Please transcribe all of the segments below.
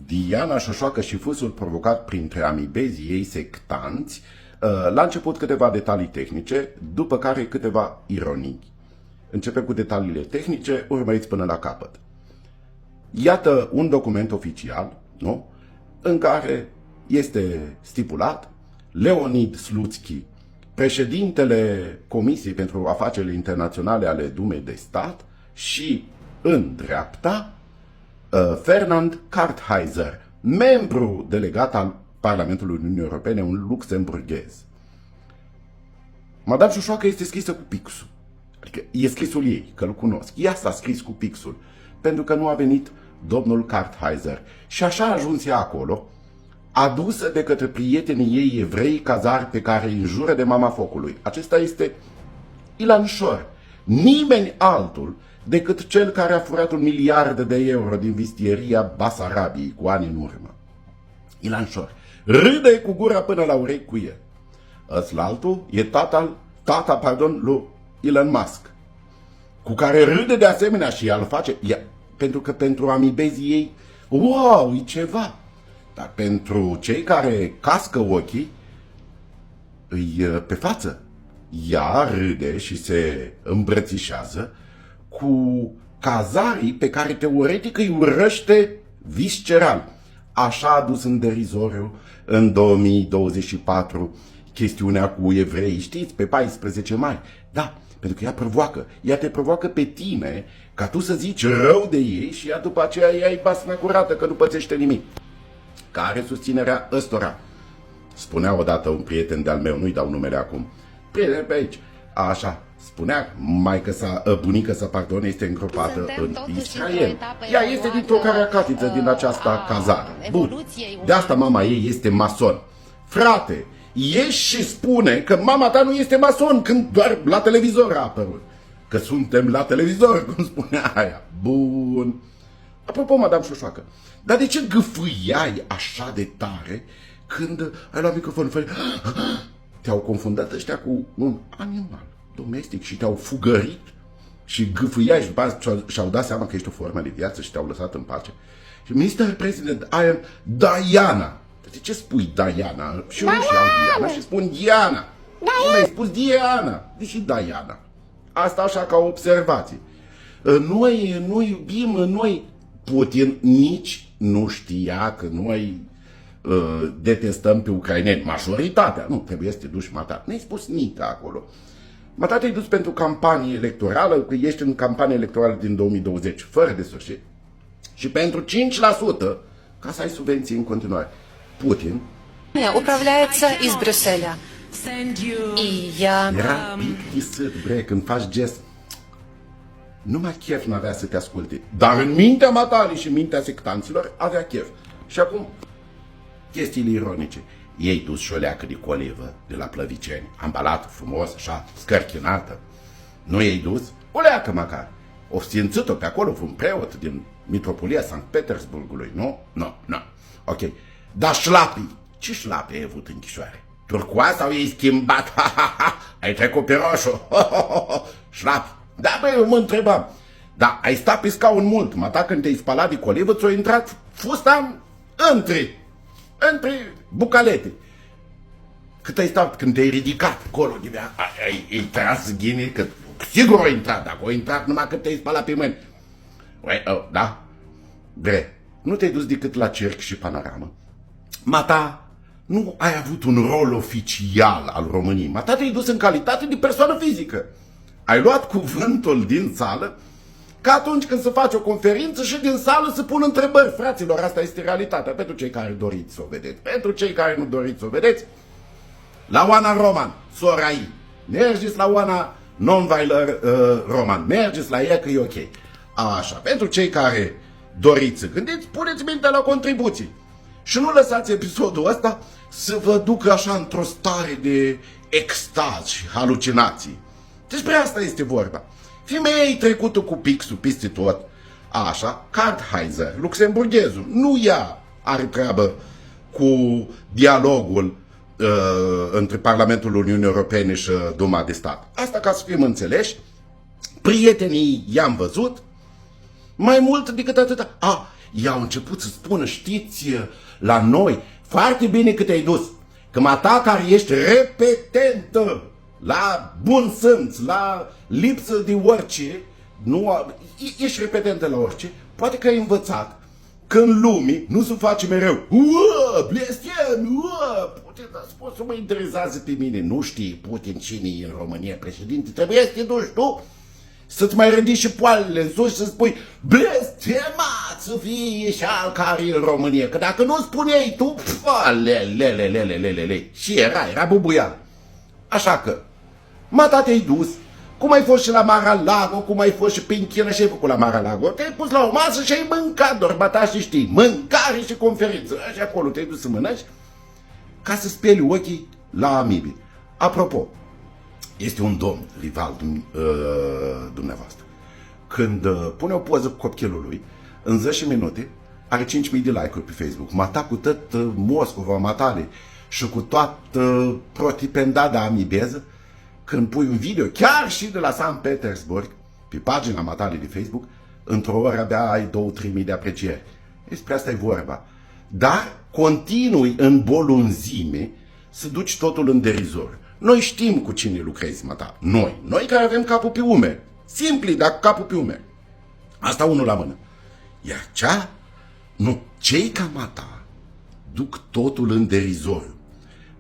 Diana Șoșoacă și fâsul provocat printre amibezii ei sectanți, la început câteva detalii tehnice, după care câteva ironii. Începem cu detaliile tehnice, urmăriți până la capăt. Iată un document oficial, nu? În care este stipulat Leonid Slutsky, președintele Comisiei pentru Afacerile Internaționale ale Dumei de Stat, și în dreapta Fernand Kartheiser, membru delegat al Parlamentului Uniunii Europene, un luxemburghez. Madame Șoșoacă este scrisă cu pixul. Adică e scrisul ei, că îl cunosc. Ea s-a scris cu pixul, pentru că nu a venit domnul Kartheiser. Și așa a ajuns ea acolo, adusă de către prietenii ei evrei cazari pe care îi înjură de mama focului. Acesta este Ilan Shor, nimeni altul decât cel care a furat 1 miliard de euro din vistieria Basarabiei cu ani în urmă. Ilan Shor râde cu gura până la urechi cu el. Ăslaltul e tata lui Elon Musk, cu care râde de asemenea și el face, pentru că pentru amibezii ei, wow, e ceva. Dar pentru cei care cască ochii, îi pe față. Ea râde și se îmbrățișează cu cazarii pe care teoretic îi urăște visceral. Așa a dus în derizoriu în 2024 chestiunea cu evrei, știți, pe 14 mai. Da, pentru că ea provoacă. Ea te provoacă pe tine ca tu să zici rău de ei și ea după aceea ea-i basna curată că nu pățește nimic. Care susținerea ăstora? Spunea odată un prieten de-al meu, nu-i dau numele acum, prieten pe aici, așa, spunea bunica sa, pardon, este îngropată în Israel. Ea este dintr-o caracatiță din această cazară. Bun, de asta mama ei este mason. Frate, ieși și spune că mama ta nu este mason când doar la televizor a apărut. Că suntem la televizor, cum spunea aia. Bun. Apropo, Madame Șoșoacă, dar de ce gâfâiai așa de tare când ai luat microfonul? Te-au confundat ăștia cu un animal domestic și te-au fugărit și gâfâiai și după aceea și-au dat seama că ești o formă de viață și te-au lăsat în pace. Și Mr. President, I am Diana. De ce spui Diana? Și eu nu știu Diana și spun Diana. Nu ai spus Diana, deși Diana. Asta așa ca observație. Noi nu iubim, noi Putin nici nu știa că noi detestăm pe ucraineni. Majoritatea, nu, trebuie să te duci mata. Nu ai spus nici acolo. Mata te-ai dus pentru campanie electorală, că ești în campanie electorală din 2020, fără de sfârșit. Și pentru 5%, ca să ai subvenții în continuare. Putin управляется из Брюсселя. И я... era plictisit, bre, când faci gest. Numai chef n-avea să te asculte. Dar în mintea Matali și în mintea sectanților avea chef. Și acum, chestiile ironice. Ei dus și o leacă de colivă de la Plăviceni, ambalată frumos, așa, scărchinată. Nu ei dus? O leacă măcar. O simțit-o pe acolo un preot din Mitropolia Sankt Petersburgului, nu? Nu. Ok. Dar șlapii. Ce șlapi ai avut în chișoare? Turcoaz sau ei schimbat? Ai trecut pe roșu? Șlapi. Da, băi, eu mă întrebam. Da, ai stat pe scaun mult. Mata când te-ai spălat de colivă, ți-a intrat fusta între bucalete. Cât ai stat când te-ai ridicat acolo, ai tras ghini, că sigur a intrat, dacă a intrat numai când te-ai spălat pe mâini. Da? Bre, nu te-ai dus decât la Cerc și Panoramă. Mata, nu ai avut un rol oficial al României. Mata, te-ai dus în calitate de persoană fizică. Ai luat cuvântul din sală, ca atunci când se face o conferință și din sală se pun întrebări. Fraților, asta este realitatea. Pentru cei care doriți să o vedeți. Pentru cei care nu doriți să o vedeți, la Oana Roman, sora ei. Mergeți la Oana Non-Weiler Roman. Mergeți la ea că e ok. Așa, pentru cei care doriți să gândiți, puneți mintea la contribuții. Și nu lăsați episodul ăsta să vă ducă așa într-o stare de extaz și halucinații. Despre asta este vorba. Femeia-i trecută cu pixul peste tot. Așa, Kartheiser, luxemburghezul, nu ea are treabă cu dialogul între Parlamentul Uniunii Europene și Duma de Stat. Asta ca să fim înțeleși, prietenii i-am văzut, mai mult decât atâta. ei au început să spună, știți, la noi, foarte bine că te-ai dus, că mata care ești repetentă, la bun simț, la lipsă de orice, ești repetentă la orice, poate că ai învățat că în lume nu se face mereu blestem, Putin a spus, nu mă interesează pe mine, nu știi Putin cine e în România președinte, trebuie să te duci tu, să-ți mai ridici și poalele în sus și să spui blestemat să fie și al care e în România, că dacă nu spuneai tu, și era bubuială. Așa că, mata te-ai dus, cum ai fost și la Mar-a-Lago, cum ai fost și pe Închină și ai făcut la Mar-a-Lago, te-ai pus la o masă și ai mâncat, doar mata și știi, mâncare și conferință, și acolo te-ai dus să mănânci, ca să speli ochii la amibii. Apropo, este un domn, rival dumneavoastră, când pune o poză cu copilul lui, în 10 minute, are 5.000 de like-uri pe Facebook, mata cu tot Moscova, matale, și cu toată protipendada amibeză, când pui un video, chiar și de la Sankt Petersburg, pe pagina matale de Facebook, într-o oră abia ai 2-3 mii de aprecieri. Despre asta e vorba. Dar continui în bolunzime să duci totul în derizor. Noi știm cu cine lucrezi, mata. Noi care avem capul pe umeri. Simpli, dar cu capul pe umeri. Asta unul la mână. Iar cei ca mata duc totul în derizoriu.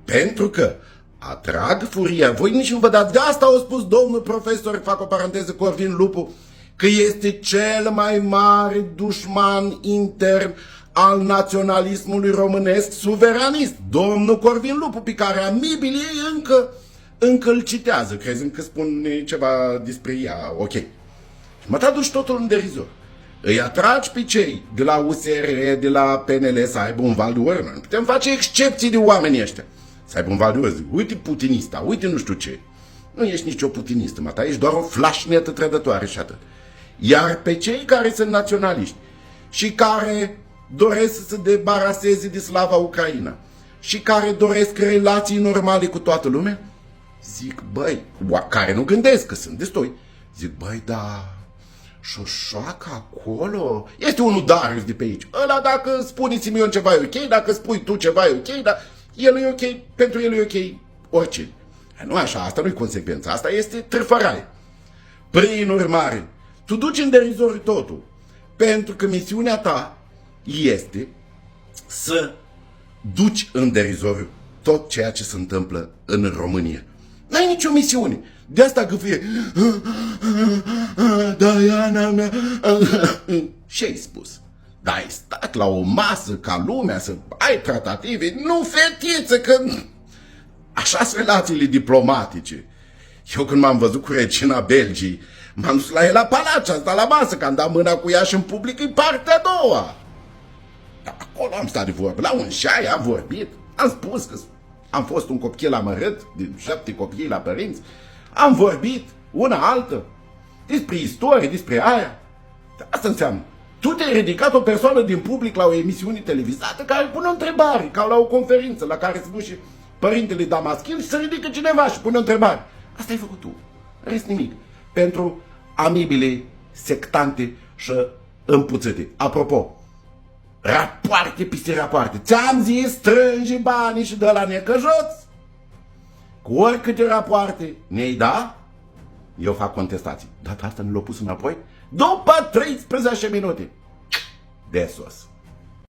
Pentru că atrag furia. Voi nici nu vă dați. De asta au spus domnul profesor, fac o paranteză, Corvin Lupu, că este cel mai mare dușman intern al naționalismului românesc suveranist. Domnul Corvin Lupu, pe care amibii ei încă îl citează, crezând că spun ceva despre ea. Ok. Și mă traduci totul în derizor. Îi atragi pe cei de la USR, de la PNL să aibă un val de ură. Nu putem face excepții de oamenii ăștia. Să aibă un val de ură. Uite putinista, uite nu știu ce. Nu ești nicio putinistă, mata, ești doar o flașnetă trădătoare și atât. Iar pe cei care sunt naționaliști și care doresc să se debaraseze de slava Ucraina și care doresc relații normale cu toată lumea, zic, băi, care nu gândesc, că sunt destui, zic, băi, da, șoșoacă acolo, este unul Darius de pe aici, ăla dacă spune Simion ceva e ok, dacă spui tu ceva e ok, dar el e ok, pentru el e ok, orice. Nu așa, asta nu-i consecvență, asta este trăfăraie. Prin urmare, tu duci în derizoriu totul, pentru că misiunea ta este să duci în derizoriu tot ceea ce se întâmplă în România. N-ai nicio misiune. De asta gâfâie. Diana mea. Și ai spus. Dar ai stat la o masă ca lumea să ai tratative. Nu, fetiță, că așa sunt relațiile diplomatice. Eu când m-am văzut cu regina Belgii, m-am dus la el la palace, am stat la masă, că am dat mâna cu ea și în public e partea a doua. Dar acolo am stat de vorbă, la un șai am vorbit, am spus că am fost un copil amărât, de 7 copii la părinți, am vorbit una altă, despre istorie, despre aia. Asta înseamnă, tu te-ai ridicat o persoană din public la o emisiune televizată care pune o întrebare, ca la o conferință la care se duce părintele Damaschin și se ridică cineva și pune o întrebare. Asta ai făcut tu, rest nimic. Pentru amibile sectante și împuțite. Apropo, rapoarte peste rapoarte. Ți-am zis, strângi banii și dă la necăjoți. Cu oricâte rapoarte ne-ai da, eu fac contestații. Dar asta nu l-a pus înapoi după 13 minute. De sos.